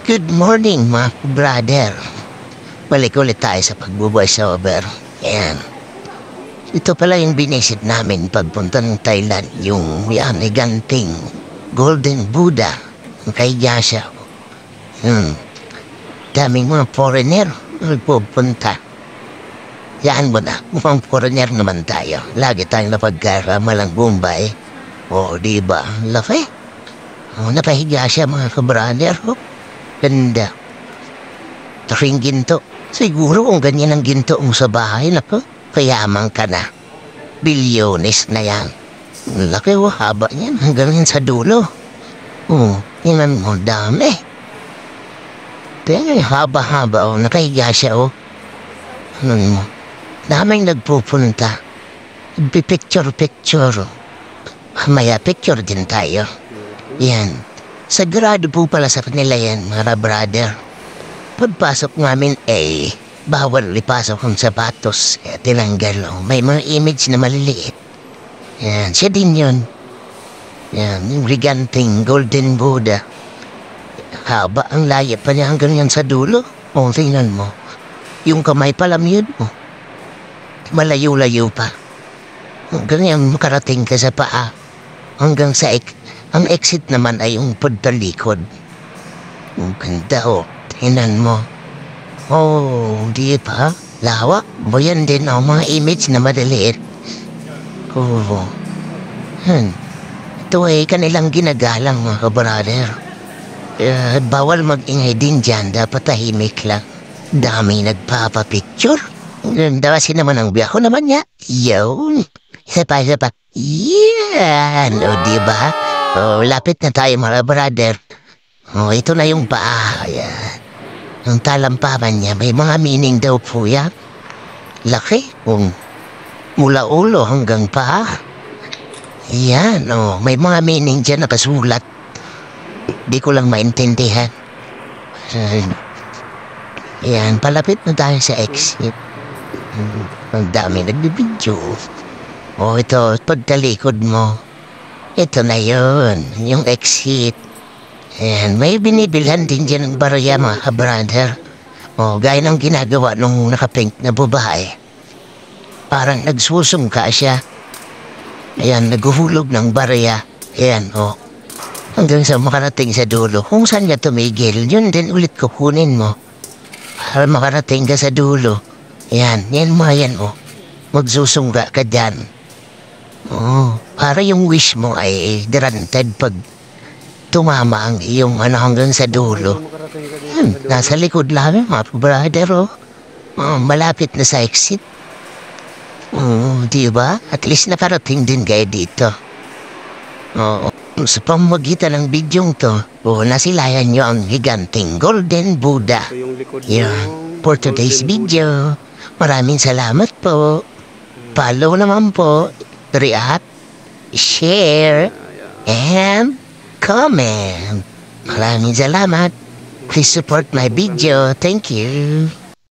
Good morning, mga brother. Balik ulit tayo sa pag-voice over. Yan. Ito pala yung binisit namin pagpunta ng Thailand. Yung higanting Golden Buddha. Kay Yasha. Daming mga foreigner nagpupunta. Yan mo na. Mukhang foreigner naman tayo. Lagi tayong napagkarama lang Bombay. O, diba? Laki. Napahiga siya mga kabrader. Ganda. Taring ginto. Siguro kung ganyan ang ginto mo sa bahay, nako, kayaman ka na. Bilyones na yan. Laki haba niyan. Hanggang yan sa dulo. Yan mo, dami. Pero haba-haba, nakahiga siya, daming nagpupunta. Picture. Maya picture din tayo. Yan. Sagrado po pala sa kanila yan, mga brother. Pagpasok namin, bawal ipasok ang sapatos. Tinanggal, may mga image na maliliit. Yan, siya din yun. Yan, yung higanting Golden Buddha. Haba ang laya pa niya hanggang yan sa dulo. Tingnan mo. Yung kamay palamyod mo. Malayo-layo pa. Hanggang yan makarating ka sa paa. Hanggang sa ang exit naman ay yung pagtalikod. Ang ganda, tingnan mo. Di pa? Lawak. Yan din, mga image na madaliit. Ito ay kanilang ginagalang, mga brother. Bawal mag-ingay din dyan. Dapat tahimik lang. Dami nagpapapicture. Ganda kasi naman ang biyak ko naman niya. Yun. Isa pa. Yan. Diba? Lapit na tayo, mga brother. Ito na yung paa. Yan. Ang talampaman niya, may mga meaning daw po yan. Laki. Mula ulo hanggang paa. Yan, may mga meaning dyan nakasulat. Di ko lang maintindihan. Yan, palapit na tayo sa exit. Ang dami nagbibidyo. Ito, pagtalikod mo. Ito na yun, yung exit. Ayan, may binibilhan din dyan ng barya, mga brother. Gaya ng ginagawa nung nakapink na babae. Parang nagsusungka siya. Ayan, naghuhulog ng barya. Ayan, hanggang sa makarating sa dulo. Kung saan ka tumigil, yun din ulit kukunin mo. Para makarating ka sa dulo. Ayan, yan mo, yan, magsusungka ka dyan. Para yung wish mo ay granted pag tumama ang iyong hanggang sa dulo. Nasa likod lang, mga brother, malapit na sa exit. Diba? At least nakarating din kayo dito. Sa pamagitan ng bidyong to, nasilayan nyo ang higanting Golden Buddha. Yan, for today's video. Maraming salamat po. Follow naman po. React, share, and comment. Maraming salamat. Please support my video. Thank you.